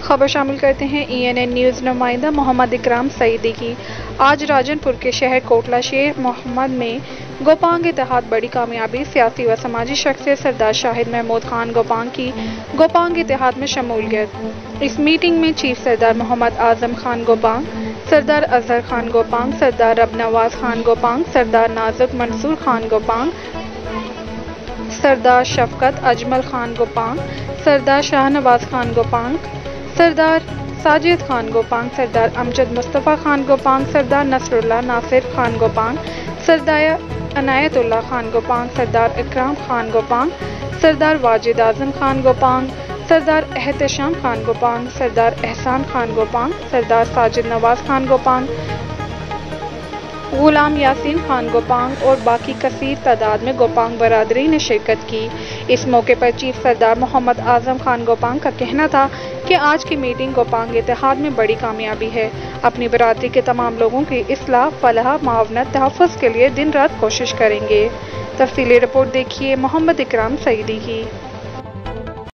خبر شامل کرتے ہیں ENN نیوز نمائندہ محمد اکرام سعیدی کی۔ آج راجن پور کے شہر کوٹلہ شیر محمد میں گوپانگ اتحاد بڑی کامیابی، سیاسی و سماجی شخصیت سردار شاہد محمود خان گوپانگ کی گوپانگ اتحاد میں شمولیت۔ اس میٹنگ میں چیف سردار محمد اعظم خان گوپانگ، سردار اظہر خان گوپانگ، سردار رب نواز خان گوپانگ، سردار نازک منصور خان گوپانگ، سردار شفقت اجمل خان گوپانگ، سردار شاہ نواز خان گوپانگ، سردار ساجد خان گوپانگ، سردار امجد مصطفیٰ خان گوپانگ، سردار نصر اللہ ناصر خان گوپانگ، سردار عنایت اللہ خان گوپانگ، سردار اکرام خان گوپانگ، سردار واجد اعظم خان گوپانگ، سردار احتشام خان گوپانگ، سردار احسان خان گوپانگ، سردار ساجد نواز خان گوپانگ، غلام یاسین خان گوپانگ اور باقی کثیر تعداد میں گوپانگ برادری نے شرکت کی۔ اس موقع پر چیف سردار محمد اعظم خان گوپانگ کا کہنا تھا کہ آج کی میٹنگ گوپانگ اتحاد میں بڑی کامیابی ہے۔ اپنی برادری کے تمام لوگوں کی اصلاح، فلاح، معاونت، تحفظ کے لیے دن رات کوشش کریں گے۔ تفصیلی رپورٹ دیکھیے محمد اکرام سعیدی کی۔